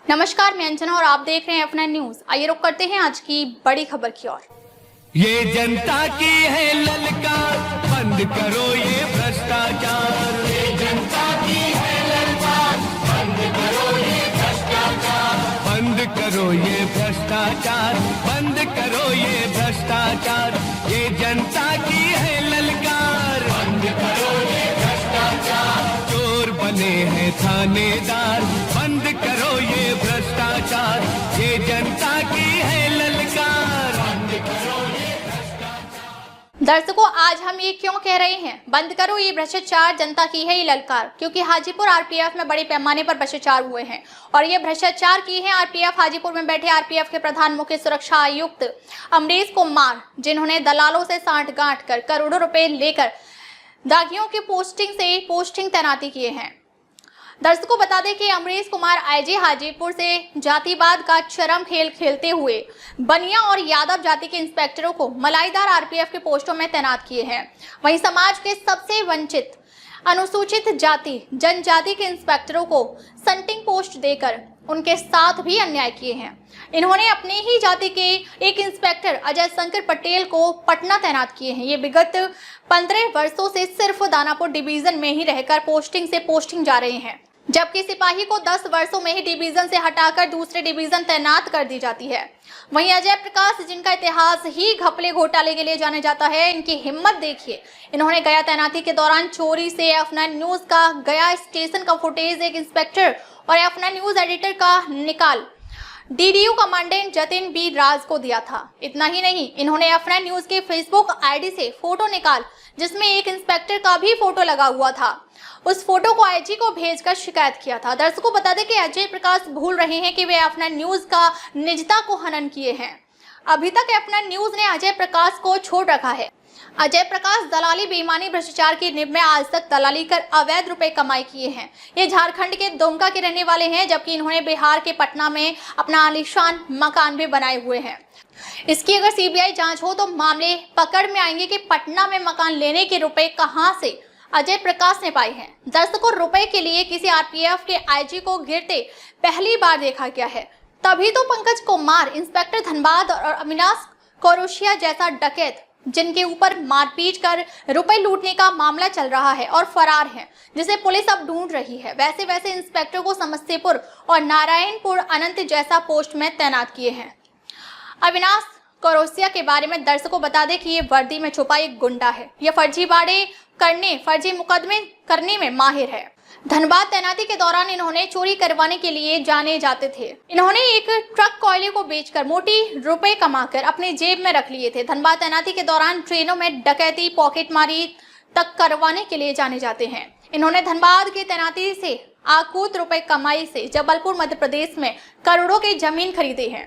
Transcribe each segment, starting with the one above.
नमस्कार, मैं अंजना और आप देख रहे हैं अपना न्यूज। आइए रुक करते हैं आज की बड़ी खबर की ओर। ये जनता की है ललकार, बंद करो ये भ्रष्टाचार। ये जनता की है ललकार, बंद करो ये भ्रष्टाचार। बंद करो ये भ्रष्टाचार, बंद करो ये भ्रष्टाचार। ये जनता की है ललकार, बंद करो ये भ्रष्टाचार। चोर बने हैं थानेदार, बंद करो ये भ्रष्टाचार। ये जनता की है ललकार, बंद करो ये भ्रष्टाचार। दर्शकों, आज हम ये क्यों कह रहे हैं बंद करो ये भ्रष्टाचार, जनता की है ये ललकार? क्योंकि हाजीपुर आरपीएफ में बड़े पैमाने पर भ्रष्टाचार हुए हैं और ये भ्रष्टाचार की है आरपीएफ हाजीपुर में बैठे आरपीएफ के प्रधान मुख्य सुरक्षा आयुक्त अमरीश कुमार, जिन्होंने दलालों से सांठ-गांठ कर करोड़ों रुपए लेकर दागियों की पोस्टिंग तैनाती किए हैं। दर्शकों, बता दें कि अमरीश कुमार आईजी हाजीपुर से जातिवाद का चरम खेल खेलते हुए बनिया और यादव जाति के इंस्पेक्टरों को मलाईदार आरपीएफ के पोस्टों में तैनात किए हैं। वहीं समाज के सबसे वंचित अनुसूचित जाति जनजाति के इंस्पेक्टरों को संटिंग पोस्ट देकर उनके साथ भी अन्याय किए हैं। इन्होंने अपने ही जाति के एक इंस्पेक्टर अजय शंकर पटेल को पटना तैनात किए हैं। ये विगत 15 वर्षों से सिर्फ दानापुर डिवीजन में ही रहकर पोस्टिंग जा रहे हैं, जबकि सिपाही को 10 वर्षों में ही डिवीजन से हटाकर दूसरे डिवीजन तैनात कर दी जाती है। वहीं अजय प्रकाश, जिनका इतिहास ही घपले घोटाले के लिए जाने जाता है, इनकी हिम्मत देखिए। इन्होंने गया तैनाती के दौरान चोरी से F9 न्यूज का गया स्टेशन का फुटेज एक इंस्पेक्टर और F9 न्यूज एडिटर का निकाल DDU कमांडेंट जतिन बी राज को दिया था। इतना ही नहीं, इन्होंने F9 न्यूज के फेसबुक आईडी से फोटो निकाल जिसमें एक इंस्पेक्टर का भी फोटो लगा हुआ था, उस फोटो को आईजी को भेजकर शिकायत किया था। दर्शकों, बता दें कि अजय प्रकाश भूल रहे हैं कि वे F9 न्यूज का निजता को हनन किए हैं। अभी तक F9 न्यूज ने अजय प्रकाश को छोड़ रखा है। अजय प्रकाश दलाली, बेईमानी, भ्रष्टाचार की निब में आज तक दलाली कर अवैध रुपए कमाई किए हैं। ये झारखंड के दुमका के रहने वाले हैं, जबकि इन्होंने बिहार के पटना में अपना आलीशान मकान भी बनाए हुए हैं। इसकी अगर सीबीआई जांच हो तो मामले पकड़ में आएंगे कि पटना में मकान लेने के रुपए कहां से अजय प्रकाश ने पाए हैं। दर्शकों, रुपए के लिए किसी आरपीएफ के आईजी को गिरते पहली बार देखा गया है। तभी तो पंकज कुमार, इंस्पेक्टर धनबाद और अविनाश कोरोशिया जैसा डकैत, जिनके ऊपर मारपीट कर रुपए लूटने का मामला चल रहा है और फरार है, जिसे पुलिस अब ढूंढ रही है, वैसे वैसे इंस्पेक्टर को समस्तीपुर और नारायणपुर अनंत जैसा पोस्ट में तैनात किए हैं। अविनाश कोरोसिया के बारे में दर्शकों बता दें कि ये वर्दी में छुपा एक गुंडा है। ये फर्जी मुकदमे करने में माहिर है। धनबाद तैनाती के दौरान इन्होंने चोरी करवाने के लिए जाने जाते थे। इन्होंने एक ट्रक कोयले को बेचकर मोटी रुपए कमाकर अपने जेब में रख लिए थे। धनबाद तैनाती के दौरान ट्रेनों में डकैती, पॉकेटमारी तक करवाने के लिए जाने जाते हैं। इन्होंने धनबाद की तैनाती से आकूत रुपए कमाई से जबलपुर मध्य प्रदेश में करोड़ों की जमीन खरीदे हैं।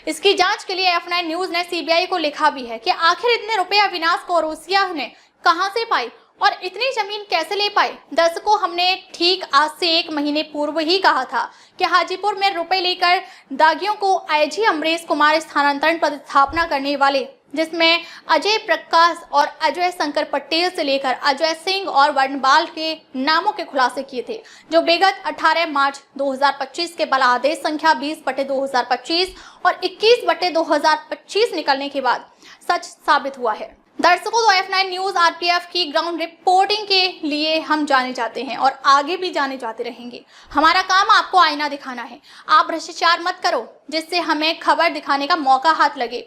इसकी जांच के लिए F9 न्यूज ने सीबीआई को लिखा भी है कि आखिर इतने रुपए अविनाश कोरोसिया ने कहां से पाए और इतनी जमीन कैसे ले पाए। दर्शकों, हमने ठीक आज से 1 महीने पूर्व ही कहा था कि हाजीपुर में रुपए लेकर दागियों को आईजी अमरीश कुमार स्थानांतरण पदस्थापना करने वाले, जिसमें अजय प्रकाश और अजय शंकर पटेल से लेकर अजय सिंह और वर्णबाल के नामों के खुलासे किए थे, जो विगत 18 मार्च 2025 के बलादेश संख्या 20/2025 और 21/2025 निकलने के बाद सच साबित हुआ है। दर्शकों, तो F9 न्यूज आरपीएफ की ग्राउंड रिपोर्टिंग के लिए हम जाने जाते हैं और आगे भी जाने जाते रहेंगे। हमारा काम आपको आईना दिखाना है। आप भ्रष्टाचार मत करो जिससे हमें खबर दिखाने का मौका हाथ लगे।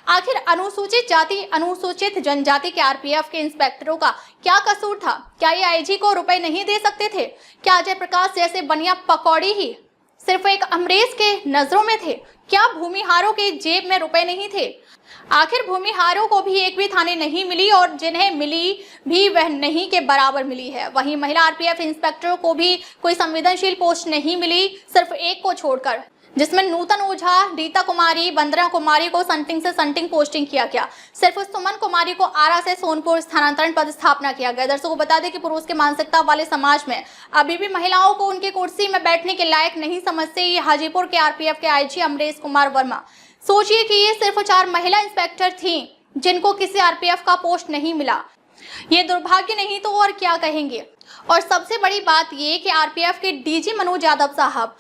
आखिर अनुसूचित जाति, अनुसूचित जनजाति के आरपीएफ के इंस्पेक्टरों का क्या कसूर था? क्या ये आईजी को रुपए नहीं दे सकते थे? क्या अजय प्रकाश जैसे बनिया पकौड़ी ही सिर्फ एक अमरीश के नजरों में थे? क्या भूमिहारों के जेब में रुपए नहीं थे? आखिर भूमिहारों को भी एक भी थाने नहीं मिली और जिन्हें मिली भी वह नहीं के बराबर मिली है। वहीं महिला आरपीएफ इंस्पेक्टरों को भी कोई संवेदनशील पोस्ट नहीं मिली, सिर्फ एक को छोड़कर, जिसमें नूतन ओझा, रीता कुमारी, वंदना कुमारी को संटिंग से संटिंग पोस्टिंग किया गया। सिर्फ सुमन कुमारी को आरा से सोनपुर स्थानांतरण पदस्थापना किया गया। दर्शकों, बता दें कि पुरुष के मानसिकता वाले समाज में अभी भी महिलाओं को उनकी कुर्सी में बैठने के लायक नहीं समझते ये हाजीपुर के आरपीएफ के आईजी अमरीश कुमार वर्मा। सोचिए कि ये सिर्फ 4 महिला इंस्पेक्टर थीं जिनको किसी आरपीएफ का पोस्ट नहीं मिला। ये दुर्भाग्य नहीं तो और क्या कहेंगे। और सबसे बड़ी बात ये कि आरपीएफ के डीजी मनोज यादव साहब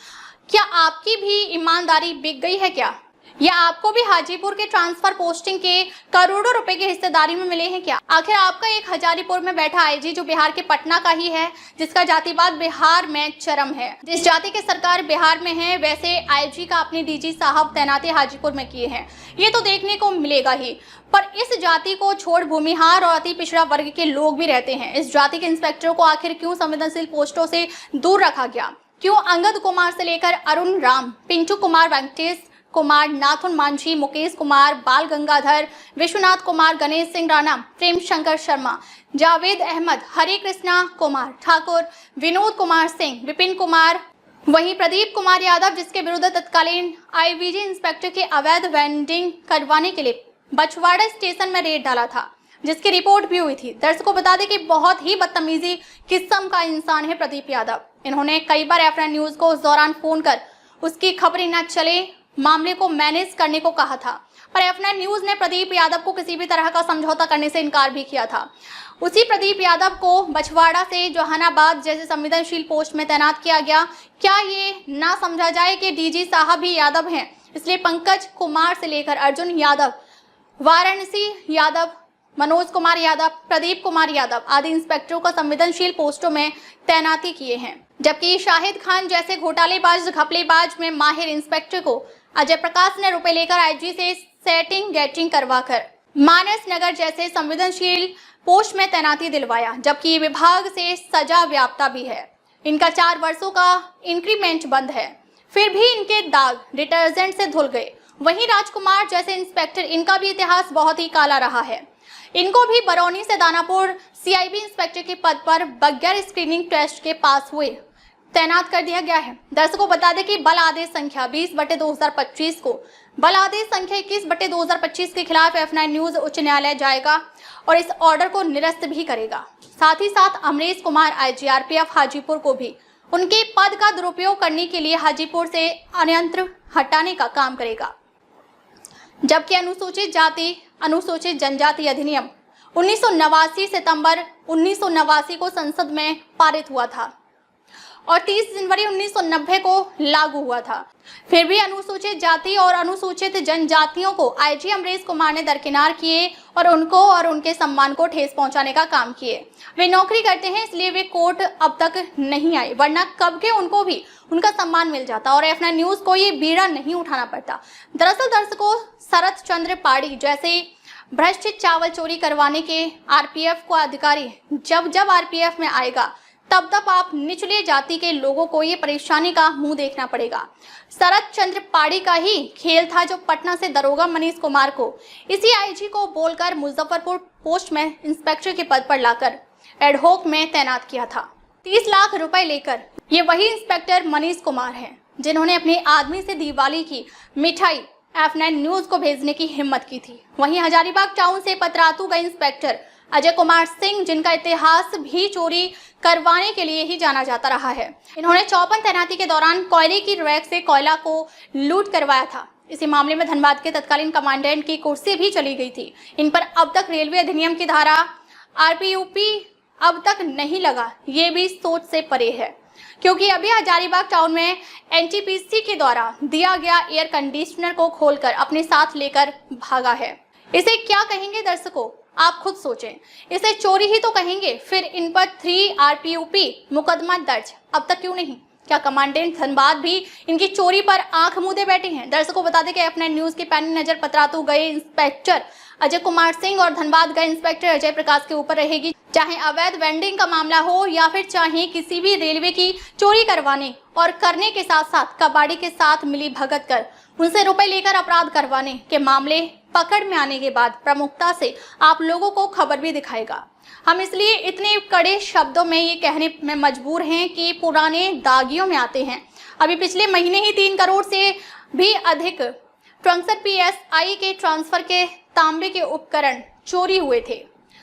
क्या आपकी भी ईमानदारी बिक गई है क्या? या आपको भी हाजीपुर के ट्रांसफर पोस्टिंग के करोड़ों रुपए की हिस्सेदारी में मिले हैं क्या? आखिर आपका एक हजारीपुर में बैठा आईजी जो बिहार के पटना का ही है, जिसका जातिवाद बिहार में चरम है। जिस जाति की सरकार बिहार में है वैसे आईजी का अपने डीजी साहब तैनाती हाजीपुर में किए हैं, ये तो देखने को मिलेगा ही। पर इस जाति को छोड़ भूमिहार और अति पिछड़ा वर्ग के लोग भी रहते हैं। इस जाति के इंस्पेक्टरों को आखिर क्यों संवेदनशील पोस्टों से दूर रखा गया? क्यों अंगद कुमार से लेकर अरुण राम, पिंटू कुमार, वेंकटेश कुमार, नाथुन मांझी, मुकेश कुमार, बाल गंगाधर, विश्वनाथ कुमार, गणेश सिंह राणा, प्रेम शंकर शर्मा, जावेद अहमद, हरे कृष्णा कुमार ठाकुर, विनोद कुमार सिंह, विपिन कुमार, वहीं प्रदीप कुमार यादव, जिसके विरुद्ध तत्कालीन आईवीजी इंस्पेक्टर के अवैध वेंडिंग करवाने के लिए बछवाड़ा स्टेशन में रेड डाला था, जिसकी रिपोर्ट भी हुई थी। दर्शकों बता दें कि बहुत ही बदतमीजी किस्म का इंसान है प्रदीप यादव। इन्होंने कई बार एफ9 न्यूज को उस दौरान फोन कर उसकी खबरें न चले मामले को मैनेज करने को कहा था, पर एफ9 न्यूज ने प्रदीप यादव को किसी भी तरह का समझौता करने से इनकार भी किया था। उसी प्रदीप यादव को बछवाड़ा से जहानाबाद जैसे संवेदनशील पोस्ट में तैनात किया गया। क्या ये ना समझा जाए कि डीजी साहब भी यादव हैं, इसलिए पंकज कुमार से लेकर अर्जुन यादव, वाराणसी यादव, मनोज कुमार यादव, प्रदीप कुमार यादव आदि इंस्पेक्टरों को संवेदनशील पोस्टों में तैनाती किए हैं, जबकि शाहिद खान जैसे घोटालेबाज घपलेबाज में माहिर इंस्पेक्टर को अजय प्रकाश ने रुपए लेकर आईजी से सेटिंग गेटिंग करवाकर मानस नगर जैसे संवेदनशील पोस्ट में तैनाती दिलवाया, जबकि ये विभाग से सजा व्याप्ता भी है। इनका 4 वर्षों का इंक्रीमेंट बंद है, फिर भी इनके दाग डिटर्जेंट से धुल गए। वहीं राजकुमार जैसे इंस्पेक्टर, इनका भी इतिहास बहुत ही काला रहा है। इनको भी बरौनी से दानापुर सीआईबी इंस्पेक्टर के पद पर बगैर स्क्रीनिंग टेस्ट के पास हुए तैनात कर दिया गया है। दर्शकों बता दें कि बल आदेश संख्या 20/2025 को बल आदेश संख्या 21/2025 के खिलाफ एफ9 न्यूज उच्च न्यायालय जाएगा और इस ऑर्डर को निरस्त भी करेगा। साथ ही साथ अमरेश कुमार आईजीआरपीएफ हाजीपुर को भी उनके पद का दुरुपयोग करने के लिए हाजीपुर से अन्यंत्र हटाने का काम करेगा। जबकि अनुसूचित जाति अनुसूचित जनजाति अधिनियम 1989 सितंबर 1989 को संसद में पारित हुआ था और 30 जनवरी 1990 को लागू हुआ था। फिर भी अनुसूचित जाति और अनुसूचित जनजातियों को आईजी अमरेश कुमार ने दरकिनार किए और उनको और उनके सम्मान को ठेस पहुंचाने का काम किए। वे नौकरी करते हैं इसलिए वे कोर्ट अब तक नहीं आए, वरना कब के उनको भी उनका सम्मान मिल जाता और एफ9 न्यूज को ये बीड़ा नहीं उठाना पड़ता। दरअसल दर्शकों, शरद चंद्र पाड़ी जैसे भ्रष्ट चावल चोरी करवाने के आरपीएफ को अधिकारी जब आरपीएफ में आएगा तब आप निचले जाति के लोगों को ये परेशानी का मुंह देखना पड़ेगा। शरद चंद्र पाड़ी का ही खेल था जो पटना से दरोगा मनीष कुमार को इसी आईजी को बोलकर मुजफ्फरपुर पोस्ट में इंस्पेक्टर के पद पर लाकर एडहोक में तैनात किया था। 30 लाख रुपए लेकर ये वही इंस्पेक्टर मनीष कुमार हैं जिन्होंने अपने आदमी से दिवाली की मिठाई एफ9 न्यूज को भेजने की हिम्मत की थी। वहीं हजारीबाग टाउन से पतरातू गए इंस्पेक्टर अजय कुमार सिंह, जिनका इतिहास भी चोरी करवाने के लिए ही जाना जाता रहा है। इन्होंने 54 तैनाती के दौरान कोयले की रैक से कोयला को लूट करवाया था। इसी मामले में धनबाद के तत्कालीन कमांडेंट की कुर्सी भी चली गई थी। इन पर अब तक रेलवे अधिनियम की धारा आरपीयूपी अब तक नहीं लगा, ये भी सोच से परे है, क्योंकि अभी हजारीबाग टाउन में एनटीपीसी के द्वारा दिया गया एयर कंडीशनर को खोलकर अपने साथ लेकर भागा है। इसे क्या कहेंगे दर्शकों, आप खुद सोचें। इसे चोरी ही तो कहेंगे, फिर इन पर 3 आरपीयूपी मुकदमा दर्ज अब तक क्यों नहीं? क्या कमांडेंट धनबाद भी इनकी चोरी पर आंख मूंदे बैठे हैं? दर्शकों बता दें कि एफ9 न्यूज की पैनी नजर पतरातू गए इंस्पेक्टर अजय कुमार सिंह और धनबाद गए इंस्पेक्टर अजय प्रकाश के ऊपर रहेगी। चाहे अवैध वेंडिंग का मामला हो या फिर चाहे किसी भी रेलवे की चोरी करवाने और करने के साथ साथ कबाड़ी के साथ मिली भगत कर उनसे रुपए लेकर अपराध करवाने के मामले पकड़ में आने के बाद प्रमुखता से आप लोगों को खबर भी दिखाएगा। हम इसलिए इतने कड़े शब्दों में ये कहने में मजबूर हैं कि पुराने दागियों में आते हैं। अभी पिछले महीने ही 3 करोड़ से भी अधिक 63 PSI के ट्रांसफर के तांबे के उपकरण चोरी हुए थे,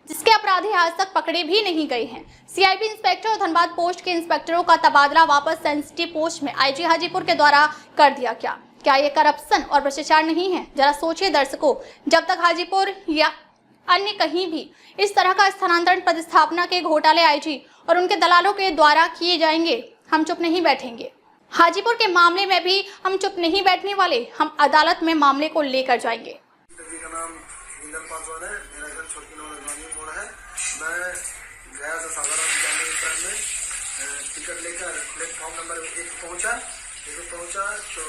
जिसके अपराधी आज तक पकड़े भी नहीं गए हैं। सीआईबी इंस्पेक्टर और धनबाद पोस्ट के इंस्पेक्टरों का तबादला वापस सेंसिटिव पोस्ट में आईजी हाजीपुर के द्वारा कर दिया गया। क्या ये करप्शन और भ्रष्टाचार नहीं है? जरा सोचिए दर्शकों, जब तक हाजीपुर या अन्य कहीं भी इस तरह का स्थानांतरण प्रतिस्थापना के घोटाले आईजी और उनके दलालों के द्वारा किए जाएंगे, हम चुप नहीं बैठेंगे। हाजीपुर के मामले में भी हम चुप नहीं बैठने वाले, हम अदालत में मामले को लेकर जाएंगे। जी का नाम इंदन पासवान है, मेरा घर छोटी नौलगानी मोड़ है। मैं गया था साधारण जाने के टाइम में टिकट लेकर प्लेटफॉर्म नंबर 1 पहुंचा तो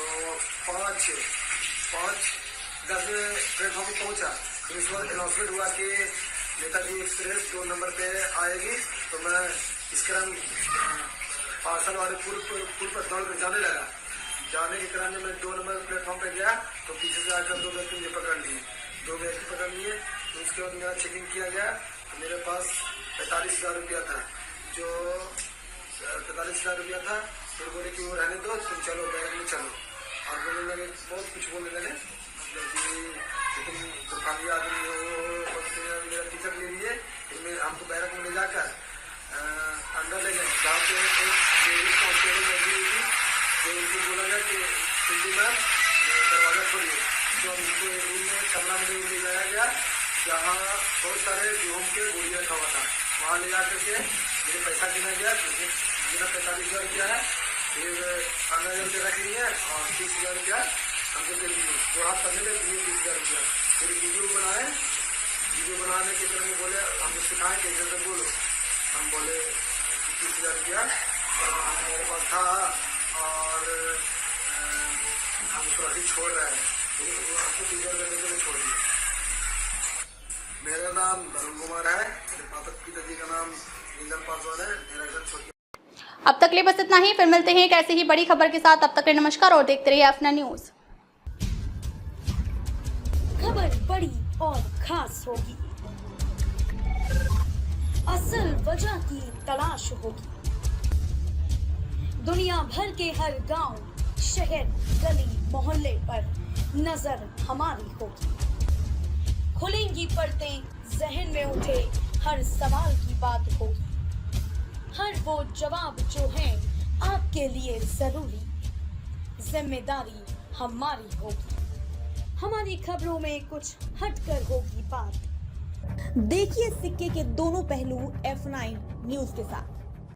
5:10 में प्लेटफॉर्म पर पहुंचा। तो इस वक्त अनाउंसमेंट हुआ कि नेताजी एक्सप्रेस 2 नंबर पे आएगी, तो मैं इस क्रम पार्सल वाले पुल पर दौड़ कर जाने लगा। जाने के क्रम में मैं 2 नंबर प्लेटफॉर्म पे गया तो पीछे से आकर 2 व्यक्ति मुझे पकड़ लिए। तो उसके बाद मेरा चेकिंग किया गया तो मेरे पास 45,000 रुपया था। जो 45,000 रुपया था, फिर बोले कि वो रहने दो, तुम चलो बैग में चलो। और बोलने लगे, बहुत कुछ बोलने लगे, मतलब कि तुम दुकानी आदमी हो, मेरा टिकट ले लिए, फिर हमको बैरक में ले जाकर अंदर ले गए, जहाँ पे एक लेडीज कांस्टेबल बैठी हुई थी। तो उनको बोला गया कि सिंधी मैम दरवाज़ा खोलिए। तो उनको एक रूम में कमरा में ले जाया गया, जहाँ बहुत सारे गेहूँ के गोलियाँ रखा हुआ था। वहाँ ले जा करके मेरे पैसा गिना गया, मेरा 45,000 रुपया है, फिर 15,000 रुपया रख लिए और 30,000 रुपया हमको दे दिए। 2 हाथ करने में दिए 30,000 रुपया। फिर वीडियो बनाने के क्रम में बोले, हमको सिखाएं कि ऐसे बोलो। हम बोले 30,000 रुपया मेरे पास था और हम तो अभी छोड़ रहे हैं, तो हमको 30,000 रुपये देकर छोड़ दिया। मेरा नाम वरुण कुमार है, मेरे पिताजी का नाम इंदन पासवान है, मेरा घर छोटी। अब तक के लिए बस इतना ही, फिर मिलते हैं एक ऐसी ही बड़ी खबर के साथ। अब तक के लिए नमस्कार और देखते रहिए अपना न्यूज। खबर बड़ी और खास होगी, असल वजह की तलाश होगी, दुनिया भर के हर गांव, शहर, गली मोहल्ले पर नजर हमारी होगी। खुलेंगी पर्दें, जहन में उठे हर सवाल की बात होगी, हर वो जवाब जो है आपके लिए जरूरी, जिम्मेदारी हमारी होगी। हमारी खबरों में कुछ हटकर होगी बात। देखिए सिक्के के दोनों पहलू F9 न्यूज के साथ।